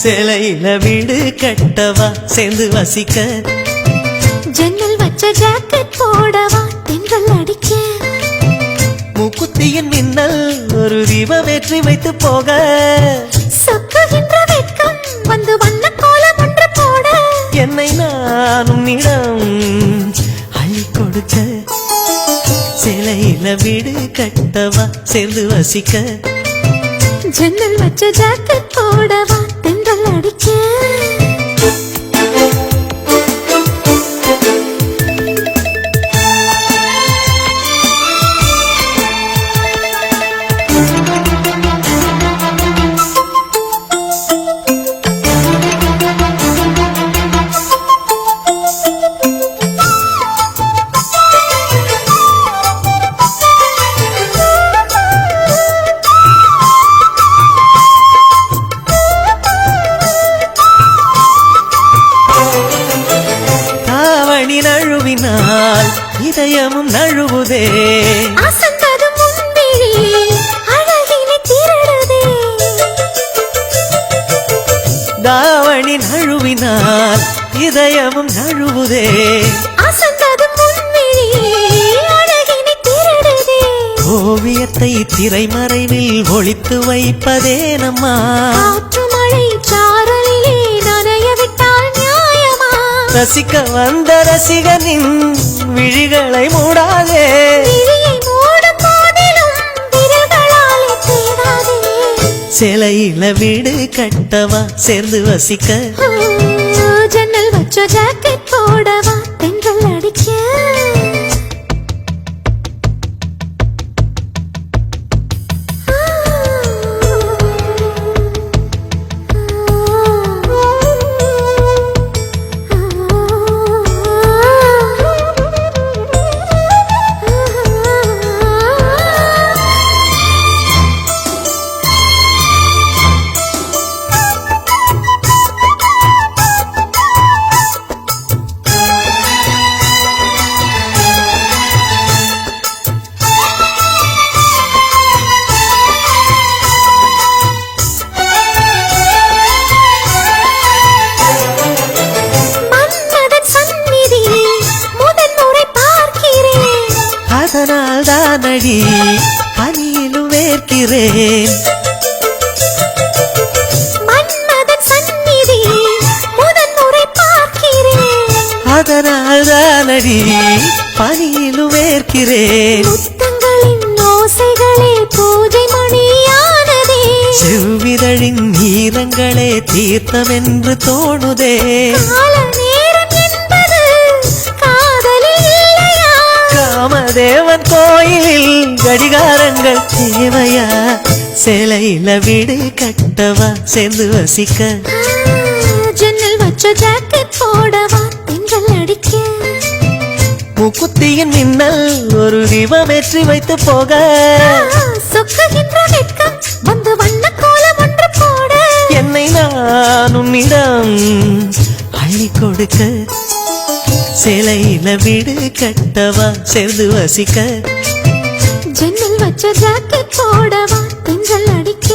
சேலையில வீடு கட்டவா சேர்ந்து வசிக்க ஜன்னல் வச்ச ஜாக்கெட் போடவா தென்றல் அடிக்க மூக்குத்தியின் மின்னல் ஒரு தீபம் ஏற்றி வைத்து போக சொக்குகின்ற வெட்கம் வந்து வண்ண கோலம் ஒன்று போட என்னை நானும் நிறம் அள்ளி கொடுக்க சேலையில வீடு கட்டவா சேர்ந்து வசிக்க ஜன்னல் வச்ச ஜாக்கெட் போடவா தென்றல் அடிக்க நழுவினால் இதயமும் நழுவுதே அசந்ததும் முன்பிழி அழகினை திருடுதே தாவணி நழுவினால் இதயமும் நழுவுதே அசந்ததும் முன்பிழி அழகினை திருடுதே ஓவியத்தை திரைமறைவில் ஒளித்து வைப்பதே நம்மா காற்று மழை சாரலிலே நனைய விட்டால் நியாயமா ரசிக்க வந்த ரசிகனின் விழிகளை மூடாதே விழியை மூடும் போதிலும் விரல்களாலே தேடாதே சேலையில வீடு கட்டவா சேர்ந்து வசிக்க ஜன்னல் வச்ச ஜாக்கெட் போடவா தென்றல் அடிக்க அதனால் தானடி பனியிலும் வேர்க்கிறேன் மன்மதன் சந்நிதி முதன் முறை பார்க்கிறேன் அதனால் தானடி பனியிலும் வேர்க்கிறேன் முத்தங்களின் ஓசைகளே பூஜை மணியானதே செவ்விதழின் நீரங்களே தீர்த்தம் என்று தோணுதே கால நேரம் என்பது காதலில் இல்லையா காமதேவன் கோயிலில் கடிகாரங்கள் தேவையா சேலையில வீடு கட்டவா சேர்ந்து வசிக்க ஜன்னல் வச்ச ஜாக்கெட் போடவா தென்றல் அடிக்க மூக்குத்தியின் மின்னல் ஒரு தீபம் ஏற்றி வைத்து போக சொக்குகின்ற வெட்கம் வந்து வண்ண கோலம் ஒன்று போட என்னை நான் உன்னிடம் அள்ளி கொடுக்க சேலையில வீடு கட்டவா சேர்ந்து வசிக்க ஜன்னல் வச்ச ஜாக்கெட் போடவா தென்றல் அடிக்க